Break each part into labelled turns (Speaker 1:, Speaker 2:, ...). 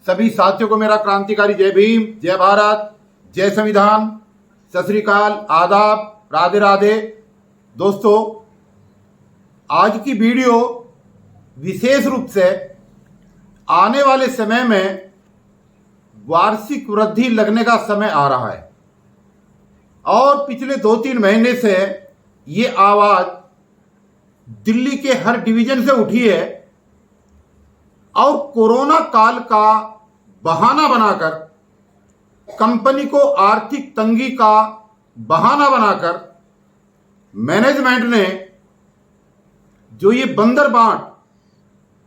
Speaker 1: सभी साथियों को मेरा क्रांतिकारी जय भीम, जय भारत, जय संविधान, सत श्री अकाल, आदाब, राधे राधे। दोस्तों, आज की वीडियो विशेष रूप से आने वाले समय में वार्षिक वृद्धि लगने का समय आ रहा है और पिछले 2-3 महीने से ये आवाज दिल्ली के हर डिवीजन से उठी है और कोरोना काल का बहाना बनाकर, कंपनी को आर्थिक तंगी का बहाना बनाकर मैनेजमेंट ने जो ये बंदरबांट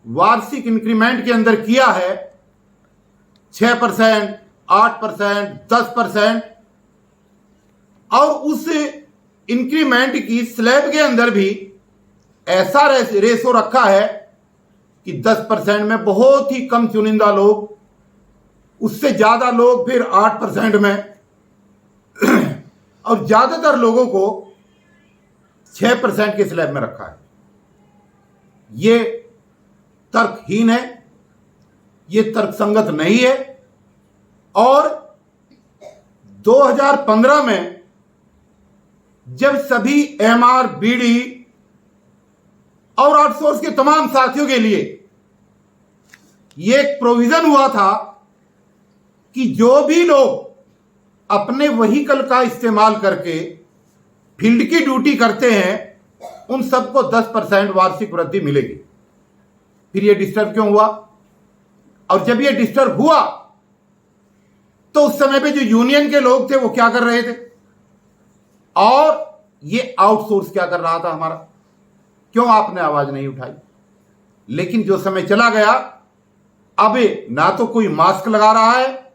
Speaker 1: वार्षिक इंक्रीमेंट के अंदर किया है 6%, 8%, 10%, और उस इंक्रीमेंट की स्लैब के अंदर भी ऐसा रेशो रखा है कि 10% में बहुत ही कम चुनिंदा लोग, उससे ज्यादा लोग फिर 8% में और ज्यादातर लोगों को 6% के स्लैब में रखा है। ये तर्कहीन है, ये तर्कसंगत नहीं है। और 2015 में जब सभी एमआर, बीडी और आउटसोर्स के तमाम साथियों के लिए ये एक प्रोविजन हुआ था कि जो भी लोग अपने व्हीकल का इस्तेमाल करके फील्ड की ड्यूटी करते हैं उन सबको 10% वार्षिक वृद्धि मिलेगी। फिर ये डिस्टर्ब क्यों हुआ? और जब ये डिस्टर्ब हुआ तो उस समय पे जो यूनियन के लोग थे वो क्या कर रहे थे और ये आउटसोर्स क्या कर रहा था हमारा? क्यों आपने आवाज नहीं उठाई? लेकिन जो समय चला गया, अब ना तो कोई मास्क लगा रहा है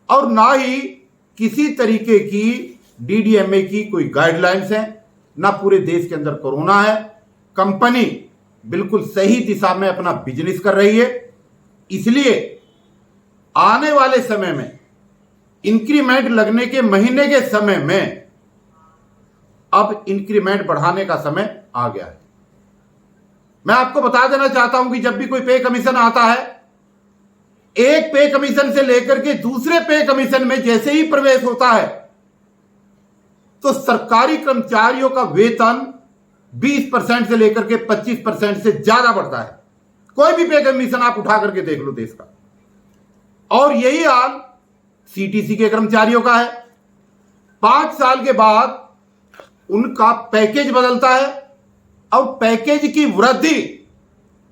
Speaker 1: और ना ही किसी तरीके की डीडीएमए की कोई गाइडलाइंस है, ना पूरे देश के अंदर कोरोना है। कंपनी बिल्कुल सही दिशा में अपना बिजनेस कर रही है। इसलिए आने वाले समय में इंक्रीमेंट लगने के महीने के समय में अब इंक्रीमेंट बढ़ाने का समय आ गया है। मैं आपको बता देना चाहता हूं कि जब भी कोई पे कमीशन आता है, एक पे कमीशन से लेकर के दूसरे पे कमीशन में जैसे ही प्रवेश होता है तो सरकारी कर्मचारियों का वेतन 20% से लेकर के 25% से ज्यादा बढ़ता है। कोई भी पे कमीशन आप उठा करके देख लो देश का। और यही हाल सीटीसी के कर्मचारियों का है। 5 साल के बाद उनका पैकेज बदलता है और पैकेज की वृद्धि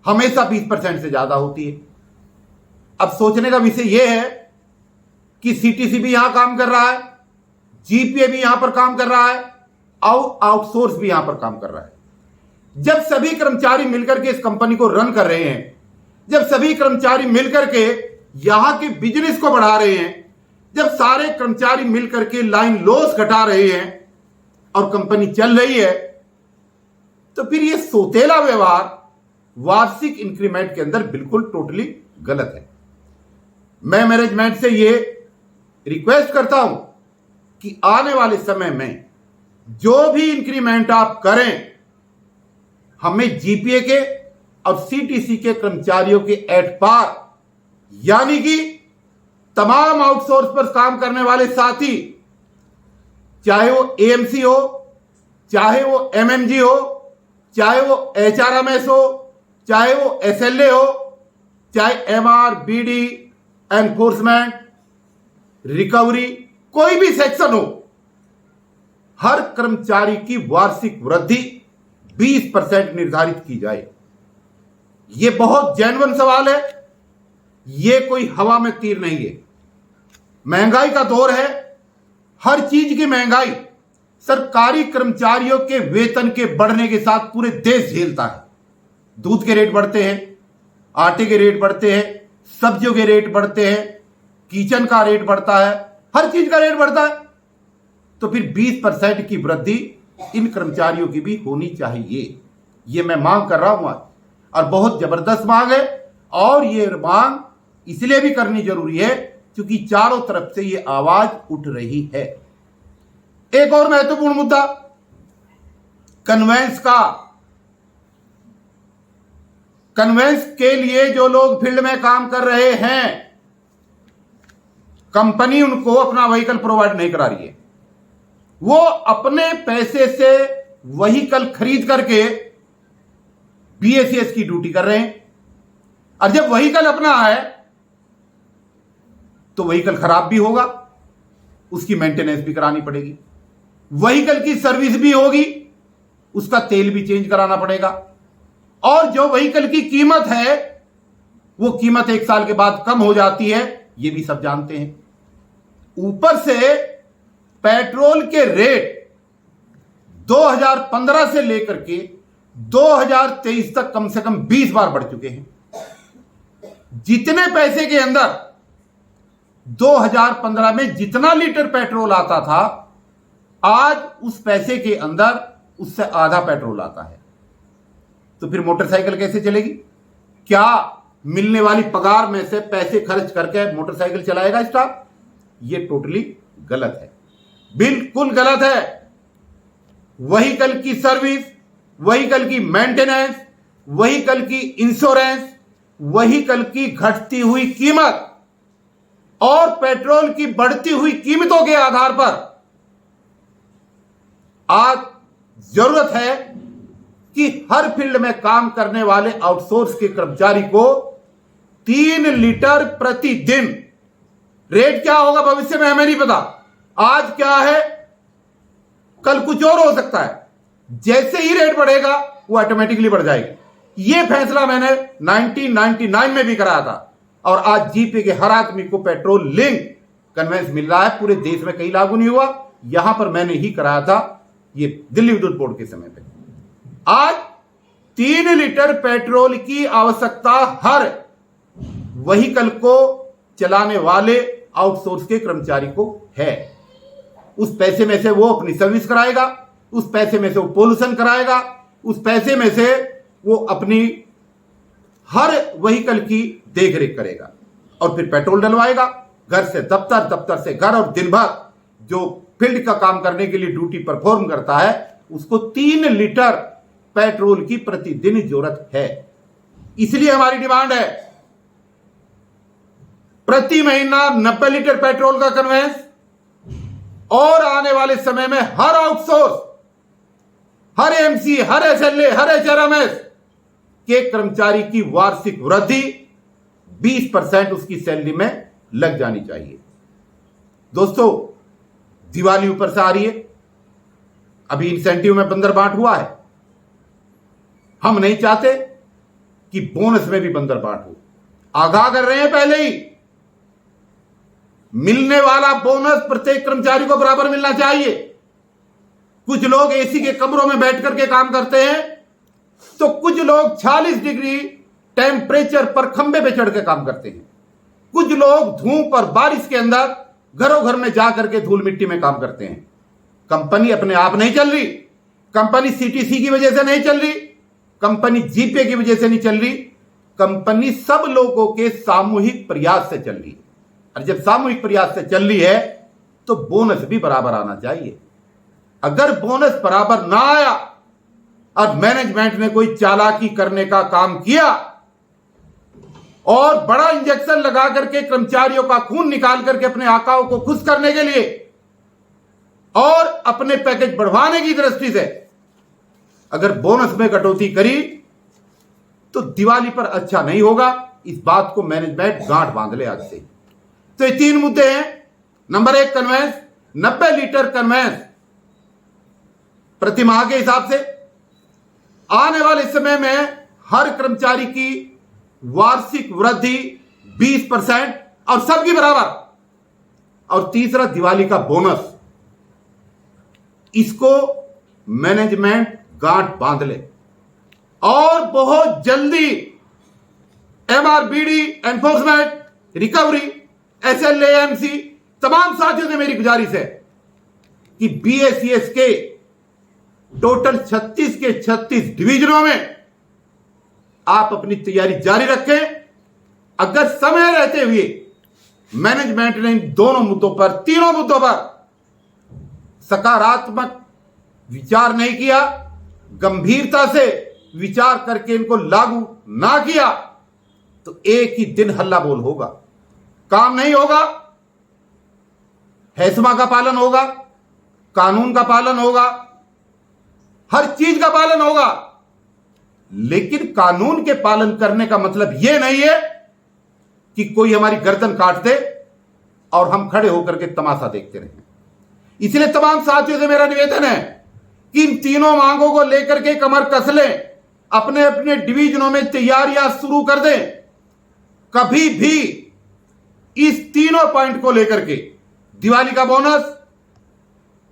Speaker 1: हमेशा 20% से ज्यादा होती है। अब सोचने का विषय यह है कि सीटीसी भी यहां काम कर रहा है, जीपीए भी यहां पर काम कर रहा है और आउटसोर्स भी यहां पर काम कर रहा है। जब सभी कर्मचारी मिलकर के इस कंपनी को रन कर रहे हैं, जब सभी कर्मचारी मिलकर के यहां के बिजनेस को बढ़ा रहे हैं, जब सारे कर्मचारी मिलकर के लाइन लॉस घटा रहे हैं और कंपनी चल रही है, तो फिर यह सोतेला व्यवहार वार्षिक इंक्रीमेंट के अंदर बिल्कुल टोटली गलत है। मैं मैनेजमेंट से यह रिक्वेस्ट करता हूं कि आने वाले समय में जो भी इंक्रीमेंट आप करें, हमें जीपीए के और सीटीसी के कर्मचारियों के एट पार, यानी कि तमाम आउटसोर्स पर काम करने वाले साथी, चाहे वो एएमसी हो, चाहे वो एमएमजी हो, चाहे वो एचआरएमएस हो, चाहे वो एसएलए हो, चाहे एमआर, बीडी, एनफोर्समेंट, रिकवरी, कोई भी सेक्शन हो, हर कर्मचारी की वार्षिक वृद्धि 20% निर्धारित की जाए। यह बहुत जेन्युइन सवाल है, यह कोई हवा में तीर नहीं है। महंगाई का दौर है, हर चीज की महंगाई सरकारी कर्मचारियों के वेतन के बढ़ने के साथ पूरे देश झेलता है। दूध के रेट बढ़ते हैं, आटे के रेट बढ़ते हैं, सब्जियों के रेट बढ़ते हैं, किचन का रेट बढ़ता है, हर चीज का रेट बढ़ता है। तो फिर 20% की वृद्धि इन कर्मचारियों की भी होनी चाहिए। ये मैं मांग कर रहा हूं आज, और बहुत जबरदस्त मांग है। और ये मांग इसलिए भी करनी जरूरी है क्योंकि चारों तरफ से ये आवाज उठ रही है। एक और महत्वपूर्ण मुद्दा, कन्वेंस का। कन्वेंस के लिए जो लोग फील्ड में काम कर रहे हैं कंपनी उनको अपना व्हीकल प्रोवाइड नहीं करा रही है। वो अपने पैसे से व्हीकल खरीद करके बीएसीएस की ड्यूटी कर रहे हैं, और जब व्हीकल अपना है तो व्हीकल खराब भी होगा, उसकी मेंटेनेंस भी करानी पड़ेगी, व्हीकल की सर्विस भी होगी, उसका तेल भी चेंज कराना पड़ेगा, और जो व्हीकल की कीमत है वो कीमत 1 साल के बाद कम हो जाती है, ये भी सब जानते हैं। ऊपर से पेट्रोल के रेट 2015 से लेकर के 2023 तक कम से कम 20 बार बढ़ चुके हैं। जितने पैसे के अंदर 2015 में जितना लीटर पेट्रोल आता था, आज उस पैसे के अंदर उससे आधा पेट्रोल आता है। तो फिर मोटरसाइकिल कैसे चलेगी? क्या मिलने वाली पगार में से पैसे खर्च करके मोटरसाइकिल चलाएगा स्टाफ? ये टोटली गलत है, बिल्कुल गलत है। व्हीकल की सर्विस, व्हीकल की मेंटेनेंस, व्हीकल की इंश्योरेंस, व्हीकल की घटती हुई कीमत और पेट्रोल की बढ़ती हुई कीमतों के आधार पर आज जरूरत है कि हर फील्ड में काम करने वाले आउटसोर्स के कर्मचारी को 3 लीटर प्रतिदिन, रेट क्या होगा भविष्य में हमें नहीं पता, आज क्या है कल कुछ और हो सकता है, जैसे ही रेट बढ़ेगा वो ऑटोमेटिकली बढ़ जाएगी। ये फैसला मैंने 1999 में भी कराया था, और आज जीपे के हर आदमी को पेट्रोल लिंक कन्वेंस मिल रहा है। पूरे देश में कहीं लागू नहीं हुआ, यहां पर मैंने ही कराया था, ये दिल्ली विद्युत बोर्ड के समय पे। आज 3 लीटर पेट्रोल की आवश्यकता हर व्हीकल को चलाने वाले आउटसोर्स के कर्मचारी को है। उस पैसे में से वो अपनी सर्विस कराएगा, उस पैसे में से वो पोल्यूशन कराएगा, उस पैसे में से वो अपनी हर व्हीकल की देखरेख करेगा, और फिर पेट्रोल डलवाएगा, घर से दफ्तर, दफ्तर से घर, और दिन भर जो फील्ड का काम करने के लिए ड्यूटी परफॉर्म करता है उसको 3 लीटर पेट्रोल की प्रतिदिन जरूरत है। इसलिए हमारी डिमांड है प्रति महीना 90 लीटर पेट्रोल का कन्वेंस, और आने वाले समय में हर आउटसोर्स, हर एमसी, हर एसएलए, हर एचआरएमएस के कर्मचारी की वार्षिक वृद्धि 20% उसकी सैलरी में लग जानी चाहिए। दोस्तों, दिवाली ऊपर से आ रही है, अभी इंसेंटिव में बंदर बांट हुआ है। हम नहीं चाहते कि बोनस में भी बंदर बांट हो, आगाह कर रहे हैं पहले ही, मिलने वाला बोनस प्रत्येक कर्मचारी को बराबर मिलना चाहिए। कुछ लोग एसी के कमरों में बैठ करके काम करते हैं, तो कुछ लोग 46 डिग्री टेम्परेचर पर खंबे पे चढ़ के काम करते हैं, कुछ लोग धूप और बारिश के अंदर घरों घर में जाकर के धूल मिट्टी में काम करते हैं। कंपनी अपने आप नहीं चल रही, कंपनी सीटीसी की वजह से नहीं चल रही, कंपनी जीपे की वजह से नहीं चल रही, कंपनी सब लोगों के सामूहिक प्रयास से चल रही है। और जब सामूहिक प्रयास से चल रही है तो बोनस भी बराबर आना चाहिए। अगर बोनस बराबर ना आया और मैनेजमेंट ने कोई चालाकी करने का काम किया और बड़ा इंजेक्शन लगा करके कर्मचारियों का खून निकाल करके अपने आकाओं को खुश करने के लिए और अपने पैकेज बढ़वाने की दृष्टि से अगर बोनस में कटौती करी तो दिवाली पर अच्छा नहीं होगा। इस बात को मैनेजमेंट गांठ बांध ले आज से। तो ये 3 मुद्दे हैं। नंबर 1 कन्वेंस, 90 लीटर कन्वेंस प्रति माह के हिसाब से। आने वाले समय में हर कर्मचारी की वार्षिक वृद्धि 20% और सबकी बराबर। और तीसरा दिवाली का बोनस, इसको मैनेजमेंट गांठ बांध ले और बहुत जल्दी एमआरबीडी, एनफोर्समेंट, रिकवरी, एसएलएएमसी तमाम साथियों से मेरी गुजारिश है कि बीएसीएस के टोटल 36 के 36 डिवीजनों में आप अपनी तैयारी जारी रखें। अगर समय रहते हुए मैनेजमेंट ने इन दोनों मुद्दों पर, तीनों मुद्दों पर सकारात्मक विचार नहीं किया, गंभीरता से विचार करके इनको लागू ना किया, तो एक ही दिन हल्ला बोल होगा, काम नहीं होगा। हैसमा का पालन होगा, कानून का पालन होगा, हर चीज का पालन होगा। लेकिन कानून के पालन करने का मतलब यह नहीं है कि कोई हमारी गर्दन काट दे और हम खड़े होकर के तमाशा देखते रहें। इसलिए तमाम साथियों से मेरा निवेदन है कि इन तीनों मांगों को लेकर के कमर कस लें, अपने अपने डिवीजनों में तैयारियां शुरू कर दें। कभी भी इस तीनों पॉइंट को लेकर के दिवाली का बोनस,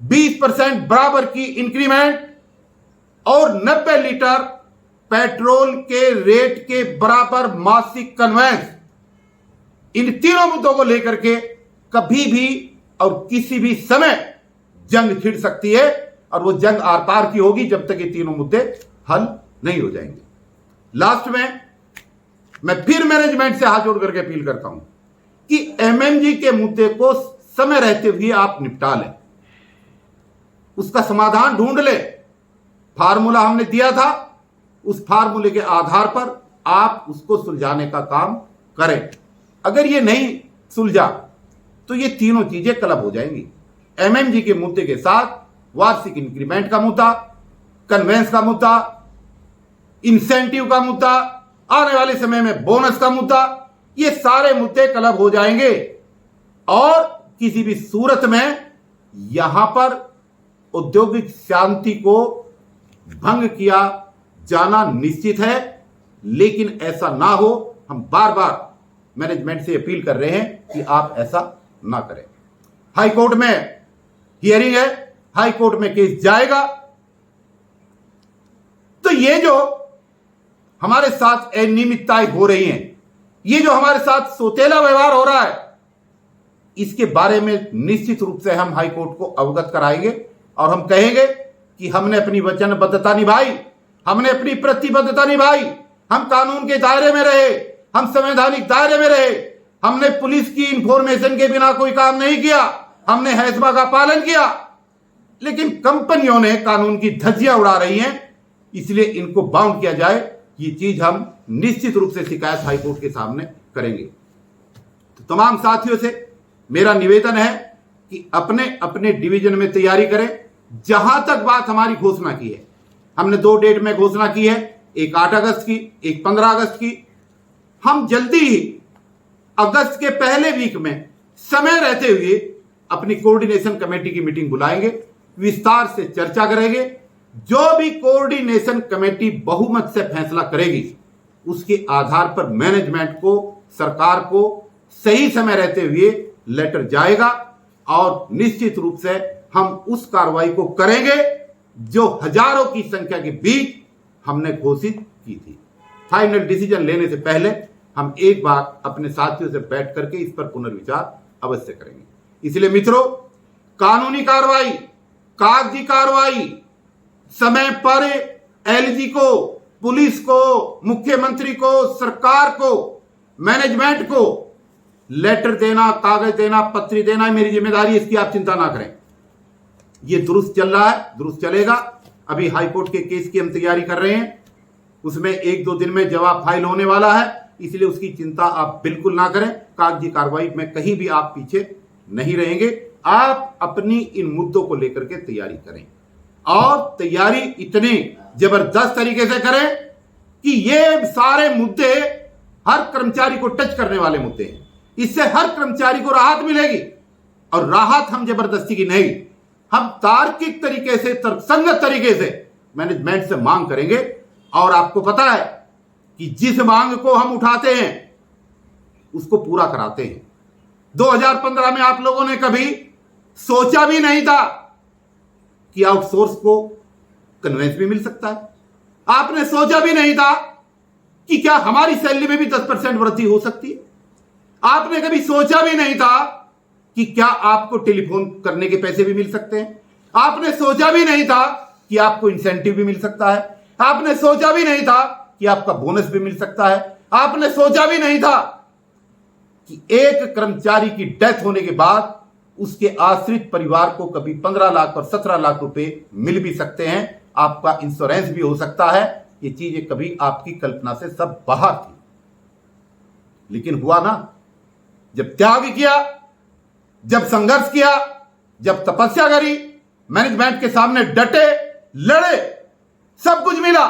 Speaker 1: 20% बराबर की इंक्रीमेंट और 90 लीटर पेट्रोल के रेट के बराबर मासिक कन्वेंस, इन तीनों मुद्दों को लेकर के कभी भी और किसी भी समय जंग छिड़ सकती है और वो जंग आर पार की होगी जब तक ये तीनों मुद्दे हल नहीं हो जाएंगे। लास्ट में मैं फिर मैनेजमेंट से हाथ जोड़ करके अपील करता हूं कि एमएमजी के मुद्दे को समय रहते हुए आप निपटा लें, उसका समाधान ढूंढ ले। फार्मूला हमने दिया था, उस फार्मूले के आधार पर आप उसको सुलझाने का काम करें। अगर ये नहीं सुलझा तो ये तीनों चीजें क्लब हो जाएंगी। एमएमजी के मुद्दे के साथ वार्षिक इंक्रीमेंट का मुद्दा, कन्वेंस का मुद्दा, इंसेंटिव का मुद्दा, आने वाले समय में बोनस का मुद्दा, ये सारे मुद्दे क्लब हो जाएंगे और किसी भी सूरत में यहां पर औद्योगिक शांति को भंग किया जाना निश्चित है। लेकिन ऐसा ना हो, हम बार बार मैनेजमेंट से अपील कर रहे हैं कि आप ऐसा ना करें। हाई कोर्ट में हियरिंग है, हाई कोर्ट में केस जाएगा। तो ये जो हमारे साथ अनियमितताएं हो रही हैं, ये जो हमारे साथ सोतेला व्यवहार हो रहा है, इसके बारे में निश्चित रूप से हम हाई कोर्ट को अवगत कराएंगे और हम कहेंगे कि हमने अपनी वचनबद्धता निभाई, हमने अपनी प्रतिबद्धता निभाई, हम कानून के दायरे में रहे, हम संवैधानिक दायरे में रहे, हमने पुलिस की इंफॉर्मेशन के बिना कोई काम नहीं किया, हमने हैसमा का पालन किया। लेकिन कंपनियों ने कानून की धज्जियां उड़ा रही हैं, इसलिए इनको बाउंड किया जाए। ये चीज हम निश्चित रूप से शिकायत हाईकोर्ट के सामने करेंगे। तो तमाम साथियों से मेरा निवेदन है कि अपने अपने डिवीजन में तैयारी करें। जहां तक बात हमारी घोषणा की है, हमने 2 डेट में घोषणा की है, एक 8 अगस्त की, एक 15 अगस्त की। हम जल्दी ही अगस्त के पहले वीक में समय रहते हुए अपनी कोऑर्डिनेशन कमेटी की मीटिंग बुलाएंगे, विस्तार से चर्चा करेंगे। जो भी कोऑर्डिनेशन कमेटी बहुमत से फैसला करेगी, उसके आधार पर मैनेजमेंट को, सरकार को सही समय रहते हुए लेटर जाएगा और निश्चित रूप से हम उस कार्रवाई को करेंगे जो हजारों की संख्या के बीच हमने घोषित की थी। फाइनल डिसीजन लेने से पहले हम एक बार अपने साथियों से बैठ करके इस पर पुनर्विचार अवश्य करेंगे। इसलिए मित्रों, कानूनी कार्रवाई, कागजी कार्रवाई समय पर एलजी को, पुलिस को, मुख्यमंत्री को, सरकार को, मैनेजमेंट को लेटर देना, कागज देना, पत्री देना मेरी जिम्मेदारी, इसकी आप चिंता ना करें। ये दुरुस्त चल रहा है, दुरुस्त चलेगा। अभी हाईकोर्ट के केस की हम तैयारी कर रहे हैं, उसमें 1-2 दिन में जवाब फाइल होने वाला है, इसलिए उसकी चिंता आप बिल्कुल ना करें। कागजी कार्रवाई में कहीं भी आप पीछे नहीं रहेंगे। आप अपनी इन मुद्दों को लेकर के तैयारी करें और तैयारी इतनी जबरदस्त तरीके से करें कि ये सारे मुद्दे हर कर्मचारी को टच करने वाले मुद्दे हैं। इससे हर कर्मचारी को राहत मिलेगी और राहत हम जबरदस्ती की नहीं, हम तार्किक तरीके से, तर्कसंगत तरीके से मैनेजमेंट से मांग करेंगे। और आपको पता है कि जिस मांग को हम उठाते हैं उसको पूरा कराते हैं। 2015 में आप लोगों ने कभी सोचा भी नहीं था कि आउटसोर्स को कन्वेंस भी मिल सकता है। आपने सोचा भी नहीं था कि क्या हमारी सैलरी में भी 10% वृद्धि हो सकती है। आपने कभी सोचा भी नहीं था कि क्या आपको टेलीफोन करने के पैसे भी मिल सकते हैं। आपने सोचा भी नहीं था कि आपको इंसेंटिव भी मिल सकता है। आपने सोचा भी नहीं था कि आपका बोनस भी मिल सकता है। आपने सोचा भी नहीं था कि एक कर्मचारी की डेथ होने के बाद उसके आश्रित परिवार को कभी 15 लाख और 17 लाख रुपए मिल भी सकते हैं, आपका इंश्योरेंस भी हो सकता है। ये चीजें कभी आपकी कल्पना से सब बाहर थी, लेकिन हुआ ना। जब त्याग किया, जब संघर्ष किया, जब तपस्या करी, मैनेजमेंट के सामने डटे, लड़े, सब कुछ मिला।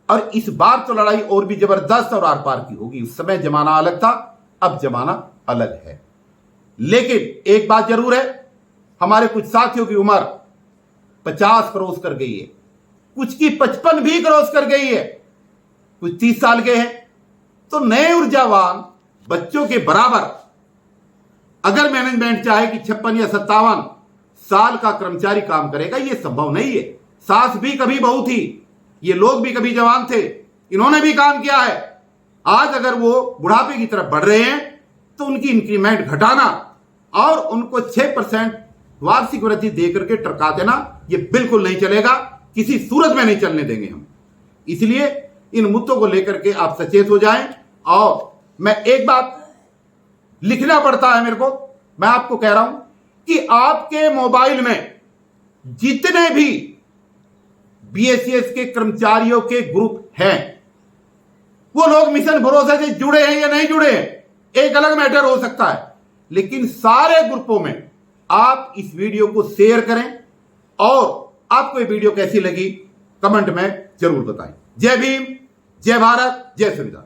Speaker 1: और इस बार तो लड़ाई और भी जबरदस्त और आर पार की होगी। उस समय जमाना अलग था, अब जमाना अलग है। लेकिन एक बात जरूर है, हमारे कुछ साथियों की उम्र 50 क्रॉस कर गई है, कुछ की 55 भी क्रॉस कर गई है, कुछ 30 साल के हैं। तो नए ऊर्जावान बच्चों के बराबर अगर मैनेजमेंट चाहे कि 56 या 57 साल का कर्मचारी काम करेगा, यह संभव नहीं है। सास भी कभी बहू थी, ये लोग भी कभी जवान थे, इन्होंने भी काम किया है। आज अगर वो बुढ़ापे की तरफ बढ़ रहे हैं तो उनकी इंक्रीमेंट घटाना और उनको 6% वार्षिक वृद्धि देकर के टरका देना, ये बिल्कुल नहीं चलेगा, किसी सूरत में नहीं चलने देंगे हम। इसलिए इन मुद्दों को लेकर के आप सचेत हो जाएं। और मैं एक बात, लिखना पड़ता है मेरे को, मैं आपको कह रहा हूं कि आपके मोबाइल में जितने भी बीएसईएस के कर्मचारियों के ग्रुप हैं, वो लोग मिशन भरोसा से जुड़े हैं या नहीं जुड़े हैं, एक अलग मैटर हो सकता है। लेकिन सारे ग्रुपों में आप इस वीडियो को शेयर करें और आपको ये वीडियो कैसी लगी कमेंट में जरूर बताएं। जय भीम, जय भारत, जय संविधान।